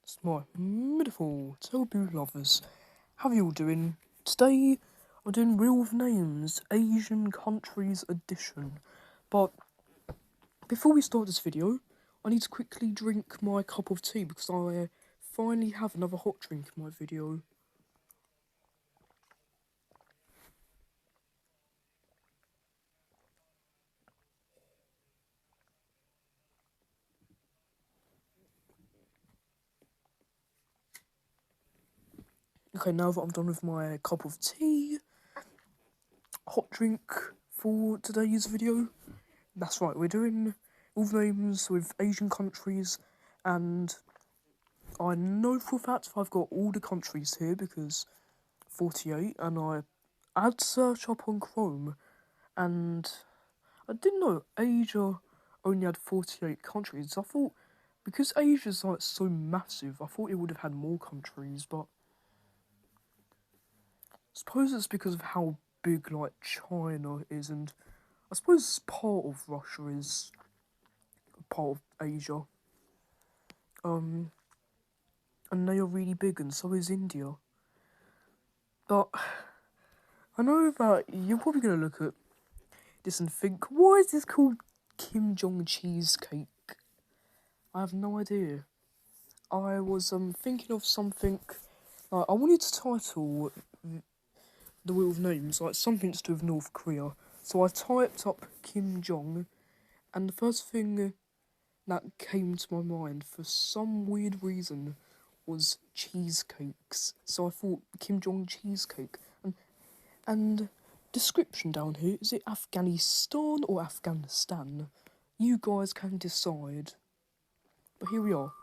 It's my beautiful Tobu lovers. How are you all doing? Today I'm doing Wheel of Names Asian Countries Edition. But before we start this video, I need to quickly drink my cup of tea because I finally have another hot drink in my video. Okay, now that I'm done with my cup of tea, hot drink for today's video. That's right, we're doing Wheel of Names with Asian countries, and I know for a fact I've got all the countries here because 48, and I had search up on Chrome, and I didn't know Asia only had 48 countries. I thought, because Asia's like so massive, I thought it would have had more countries, but I suppose it's because of how big like China is, and I suppose part of Russia is part of Asia. And they are really big, and so is India. But I know that you're probably going to look at this and think, why is this called Kim Jong cheesecake? I have no idea. I was thinking of something, like, I wanted to title the Wheel of Names, like something to do with North Korea. So I typed up Kim Jong, and the first thing that came to my mind, for some weird reason, was cheesecakes. So I thought Kim Jong cheesecake. And description down here, is it Afghanistan or Afghanistan? You guys can decide. But here we are.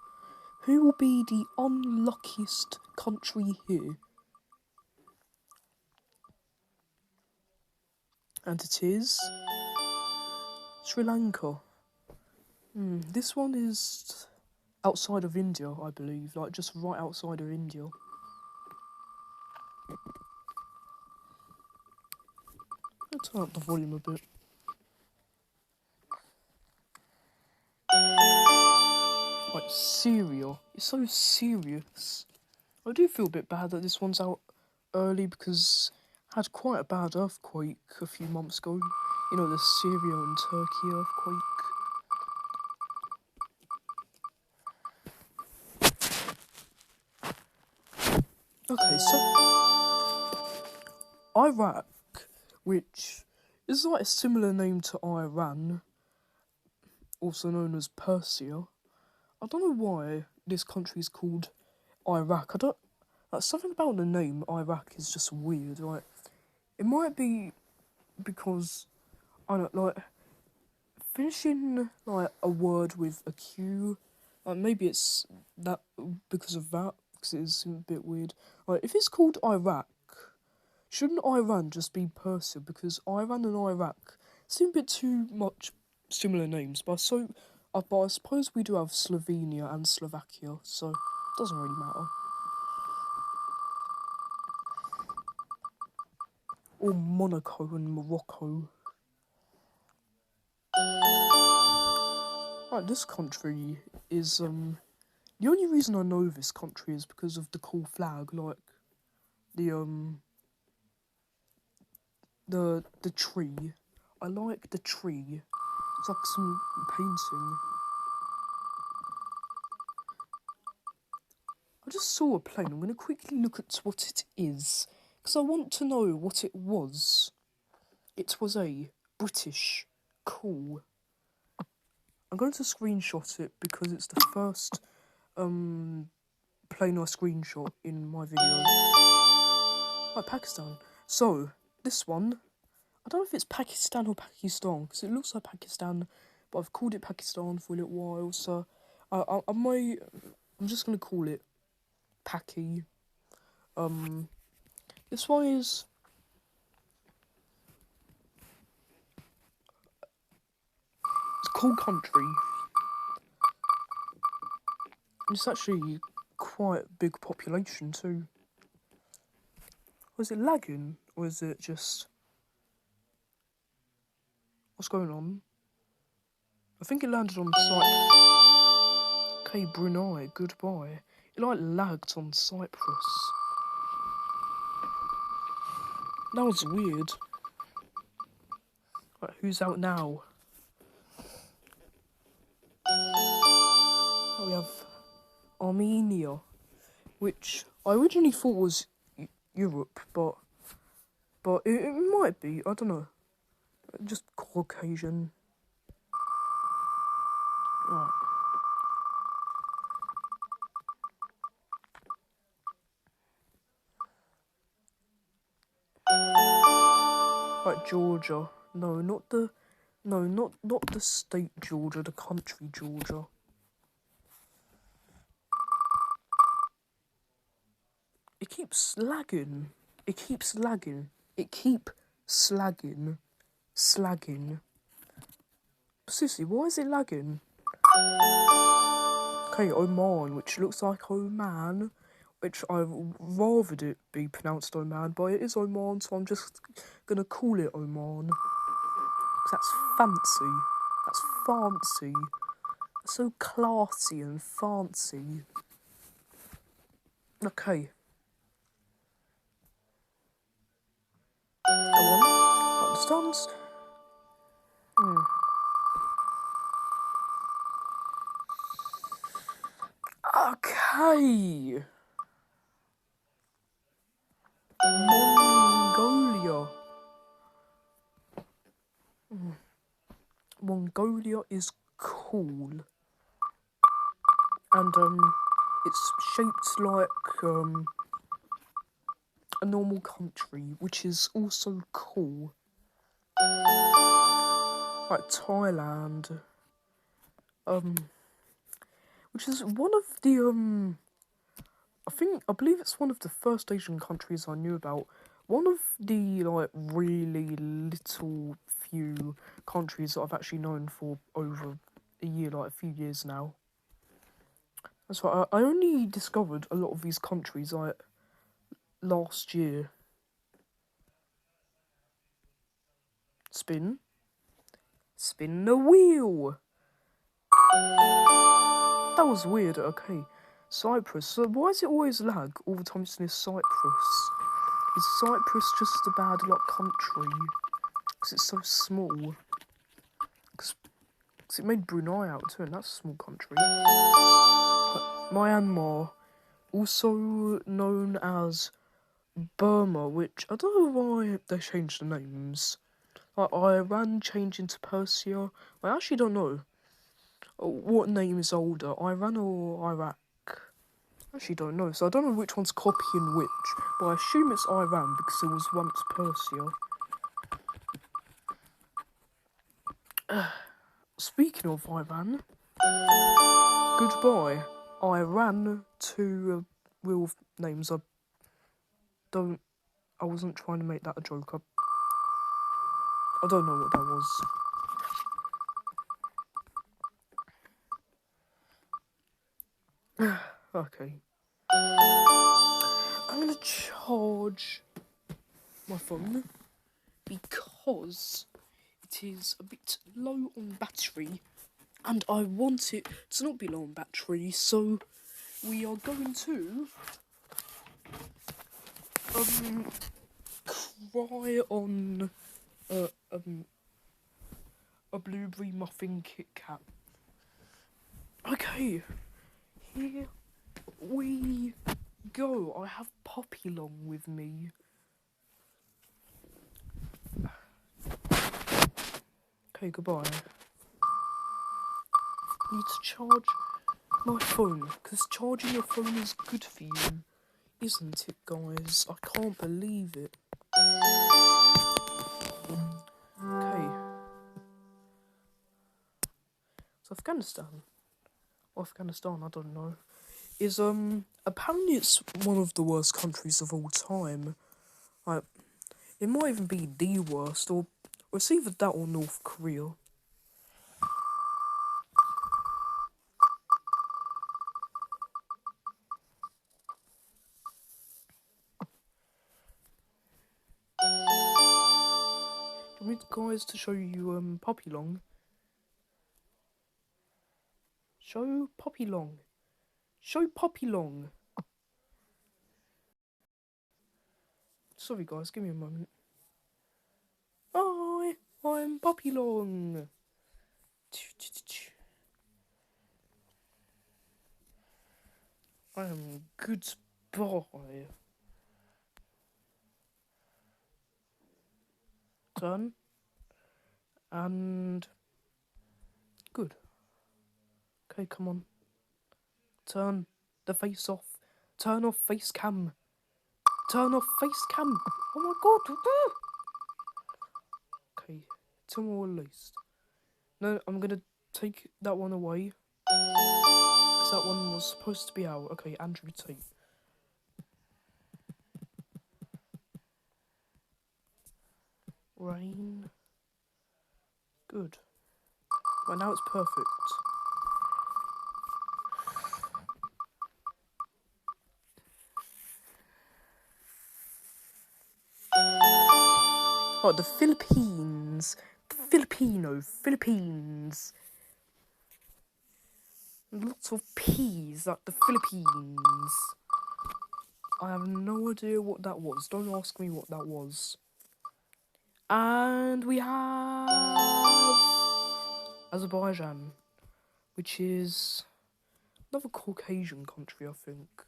Who will be the unluckiest country here? And it is Sri Lanka. This one is outside of India, I believe, like just right outside of India. I'll turn up the volume a bit. Like Syria, it's so serious. I do feel a bit bad that this one's out early because I had quite a bad earthquake a few months ago. You know, the Syria and Turkey earthquake. Okay, so Iraq, which is like a similar name to Iran, also known as Persia. I don't know why this country is called Iraq. Like, something about the name Iraq is just weird. Like, it might be because, I don't like, finishing like a word with a Q, like maybe it's that because of that, because it is a bit weird. Like, if it's called Iraq, shouldn't Iran just be Persia? Because Iran and Iraq seem a bit too much similar names. But I suppose we do have Slovenia and Slovakia, so it doesn't really matter. Or Monaco and Morocco. Right, this country is the only reason I know this country is because of the cool flag, like the tree. I like the tree. It's like some painting. I just saw a plane. I'm going to quickly look at what it is, because I want to know what it was. It was a British cool. I'm going to screenshot it because it's the first plane I screenshot in my video. Right, Pakistan. So, this one, I don't know if it's Pakistan or Pakistan, because it looks like Pakistan, but I've called it Pakistan for a little while, so I'm just going to call it Paki. This one is it's a cool country. It's actually quite a big population too. Was it lagging, or is it just... What's going on? I think it landed on the site. Okay, Brunei, goodbye. It like lagged on Cyprus. That was weird. Right, who's out now? Oh, we have Armenia, which I originally thought was Europe, but it might be. I don't know. Just Caucasian. Right. Right, Georgia. No, not the state Georgia, the country Georgia. It keeps lagging. It keeps lagging. It keep slagging. Slagging. Seriously, why is it lagging? Okay, Oman, which looks like Oman, which I'd rather it be pronounced Oman, but it is Oman, so I'm just gonna call it Oman. Because that's fancy. That's fancy. That's so classy and fancy. Okay. Come on. Understands? Okay. Mongolia. Mongolia is cool. And, it's shaped like, a normal country, which is also cool. Like Thailand. Which is one of the, I believe it's one of the first Asian countries I knew about. One of the, like, really little few countries that I've actually known for over a year, like a few years now. That's right, I only discovered a lot of these countries, like, last year. Spin. Spin the wheel! That was weird, okay. Cyprus. So why does it always lag all the time it's near Cyprus? Is Cyprus just a bad luck country? Because it's so small. Because it made Brunei out too, and that's a small country. But Myanmar, also known as Burma, which I don't know why they changed the names. Like Iran changing to Persia. I actually don't know what name is older, Iran or Iraq. I actually don't know, so I don't know which one's copying which, but I assume it's Iran because it was once Persia. Speaking of Iran, goodbye. I ran two real names. I wasn't trying to make that a joke. I don't know what that was. Okay. I'm gonna charge my phone because it is a bit low on battery and I want it to not be low on battery, so we are going to cry on a blueberry muffin Kit Kat. Okay, here we go. I have Poppy Long with me. Okay, goodbye. Need to charge my phone, because charging your phone is good for you, isn't it, guys? I can't believe it. Okay. So Afghanistan, I don't know, is, apparently it's one of the worst countries of all time. Like, it might even be the worst, or it's either that or North Korea. Do you want me guys to show you, Poppy Long? Show Poppy Long. Show Poppy Long. Sorry guys, give me a moment. Hi, I'm Poppy Long. I am good boy. Turn. And good. Okay, come on. Turn the face off. Turn off face cam. Turn off face cam. Oh my god. Okay, 2 more at least. No, I'm gonna take that one away. Because that one was supposed to be out. Okay, Andrew Tate. Rain. Good. Right, now it's perfect. Oh, the Philippines. The Philippines. Lots of peas, like the Philippines. I have no idea what that was. Don't ask me what that was. And we have Azerbaijan, which is another Caucasian country, I think.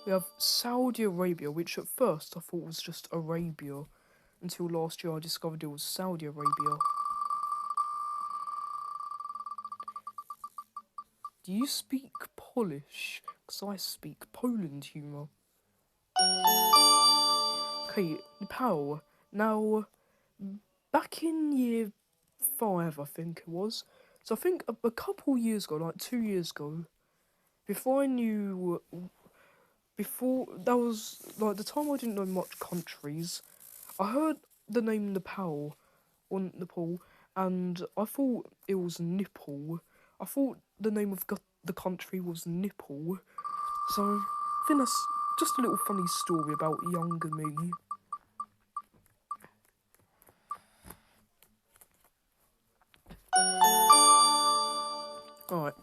We have Saudi Arabia, which at first I thought was just Arabia, until last year I discovered it was Saudi Arabia. Do you speak Polish? Because I speak Poland humour. Okay, Nepal. Now, back in year 5, I think it was. So I think a couple years ago, like 2 years ago, before I knew, before, that was, like, the time I didn't know much countries, I heard the name Nepal, and I thought it was Nipple. I thought the name of the country was Nipple. So, I think that's just a little funny story about younger me. Alright.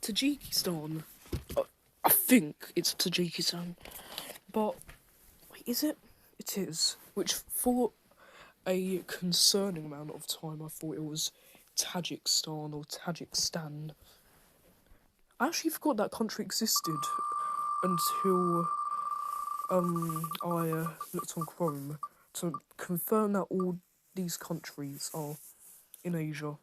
Tajikistan. I think it's Tajikistan. But, wait, is it? It is. Which, for a concerning amount of time, I thought it was Tajikistan or Tajikistan. I actually forgot that country existed until I looked on Chrome to confirm that all these countries are in Asia.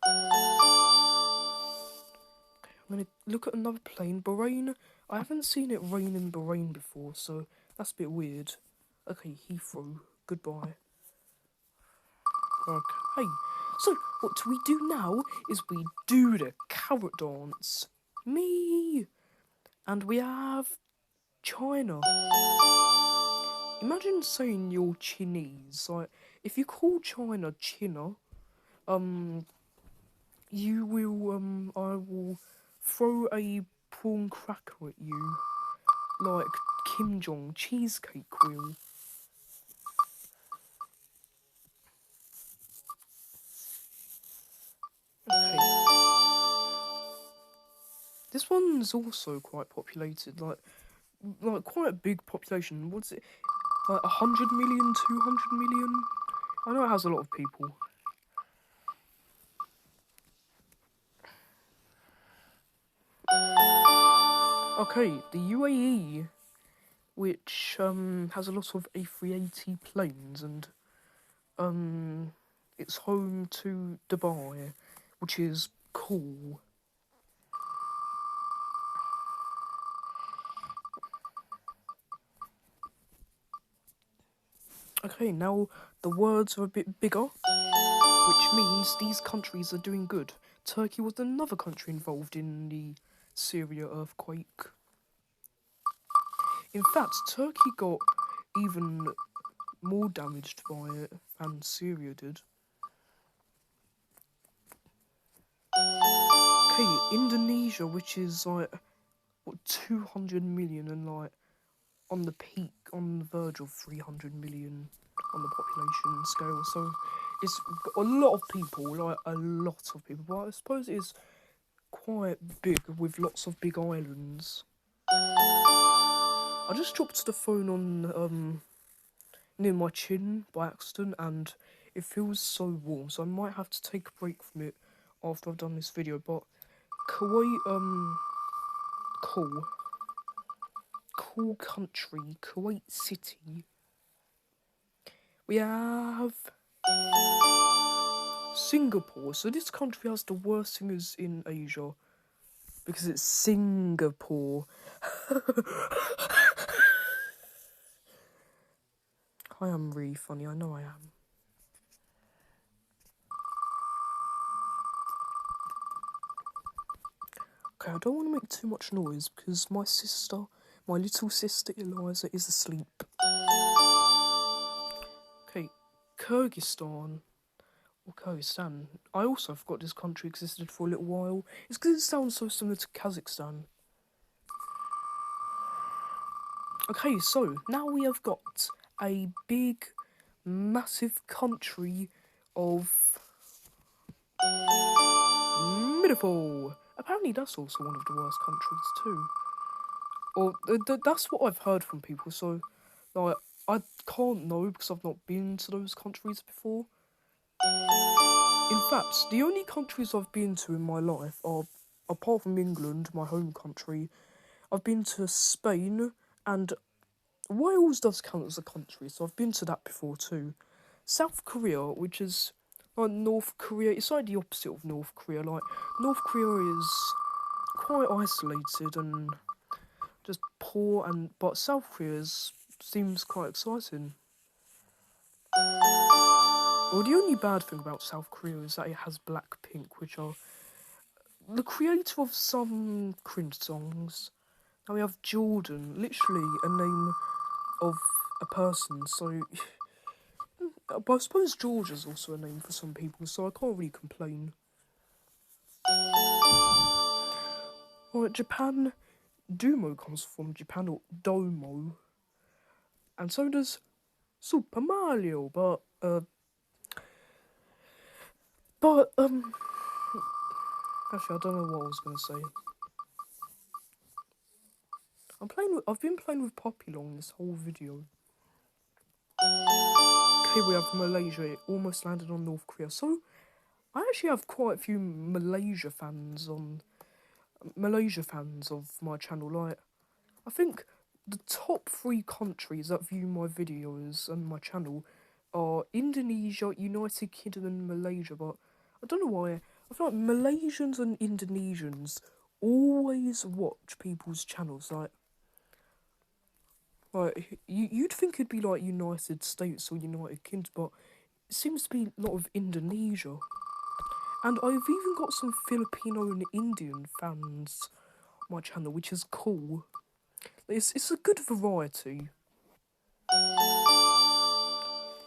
I'm gonna look at another plane. Bahrain. I haven't seen it rain in Bahrain before, so that's a bit weird. Okay, Heathrow. Goodbye. Okay. So, what we do now is we do the carrot dance. Me! And we have China. Imagine saying you're Chinese. Like, if you call China China, you will, I will throw a prawn cracker at you. Like Kim Jong cheesecake will. Okay. This one's also quite populated, like quite a big population. What's it? Like 100 million, 200 million? I know it has a lot of people. Okay, the UAE, which has a lot of A380 planes, and it's home to Dubai, which is cool. Okay, now the words are a bit bigger, which means these countries are doing good. Turkey was another country involved in the Syria earthquake. In fact, Turkey got even more damaged by it than Syria did. Okay, Indonesia, which is like, what, 200 million, and like, on the peak, on the verge of 300 million on the population scale. So it's a lot of people, like a lot of people. But I suppose it is quite big with lots of big islands. I just dropped the phone on near my chin by accident, and it feels so warm, so I might have to take a break from it after I've done this video. But Kuwait, cool country, Kuwait City. We have Singapore. So this country has the worst singers in Asia because it's Singapore. I am really funny, I know I am. Okay, I don't want to make too much noise because my little sister Eliza is asleep. Okay, Kyrgyzstan. Or Kyrgyzstan. I also forgot this country existed for a little while. It's because it sounds so similar to Kazakhstan. Okay, so now we have got a big, massive country of Midafall. Apparently that's also one of the worst countries too. Or that's what I've heard from people, so like I can't know because I've not been to those countries before. In fact, the only countries I've been to in my life are, apart from England, my home country, I've been to Spain, and Wales does count as a country, so I've been to that before too. South Korea, which is like North Korea, it's like the opposite of North Korea. Like, North Korea is quite isolated and just poor, but South Korea seems quite exciting. Well, the only bad thing about South Korea is that it has Blackpink, which are the creator of some cringe songs. Now we have Jordan, literally a name of a person, so... But I suppose Georgia's also a name for some people, so I can't really complain. Alright, Japan, Dumo comes from Japan, or Domo. And so does Super Mario, but, actually, I don't know what I was going to say. I've been playing with Populong this whole video. Okay, we have Malaysia. It almost landed on North Korea. So, I actually have quite a few Malaysia fans of my channel. Like, I think the top 3 countries that view my videos and my channel are Indonesia, United Kingdom, and Malaysia. But I don't know why. I feel like Malaysians and Indonesians always watch people's channels. Like you'd think it'd be like United States or United Kingdom, but it seems to be a lot of Indonesia. And I've even got some Filipino and Indian fans on my channel, which is cool. It's a good variety.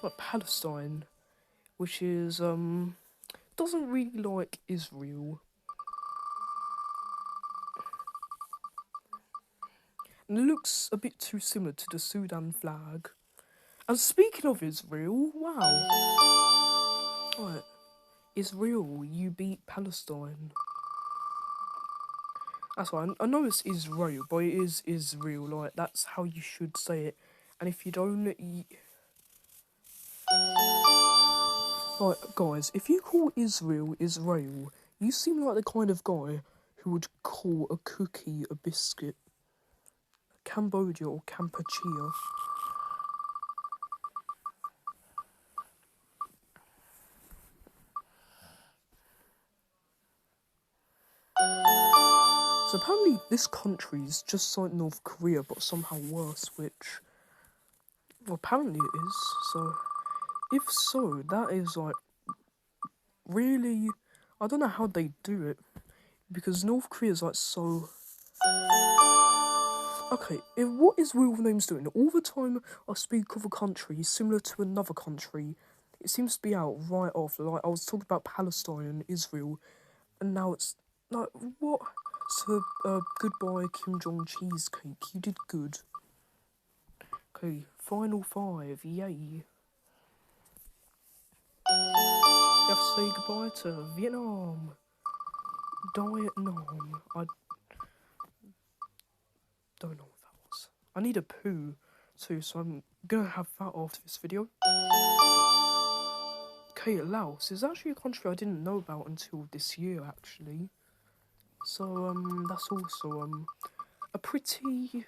Like Palestine, which is doesn't really like Israel. And it looks a bit too similar to the Sudan flag. And speaking of Israel, wow. Right. Israel, you beat Palestine. That's right, I know it's Israel, but it is Israel, like, that's how you should say it. And if you don't... Right, guys, if you call Israel, Israel, you seem like the kind of guy who would call a cookie a biscuit. Cambodia or Kampuchea. So apparently this country is just like North Korea, but somehow worse, which... Well, apparently it is, so... If so, that is, like, really... I don't know how they do it, because North Korea is, like, so... Okay, what is Real Names doing? All the time I speak of a country similar to another country, it seems to be out right after. Like, I was talking about Palestine and Israel, and now it's... Like, what? So, goodbye Kim Jong cheesecake, you did good. Okay, final 5, yay. We have to say goodbye to Vietnam. Vietnam. I don't know what that was. I need a poo too, so I'm gonna have that after this video. Okay, Laos is actually a country I didn't know about until this year, actually. So, that's also, a pretty,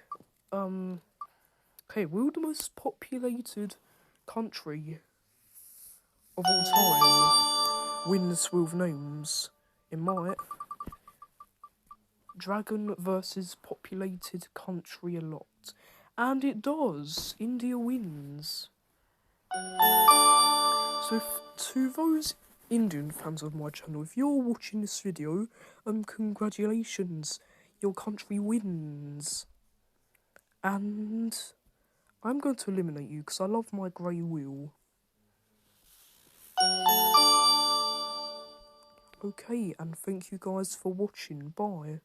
okay, we're the most populated country of all time. Wins with names. It might. Dragon versus populated country a lot. And it does. India wins. So to those Indian fans of my channel, if you're watching this video, congratulations. Your country wins. And I'm going to eliminate you because I love my grey wheel. Okay, and thank you guys for watching. Bye.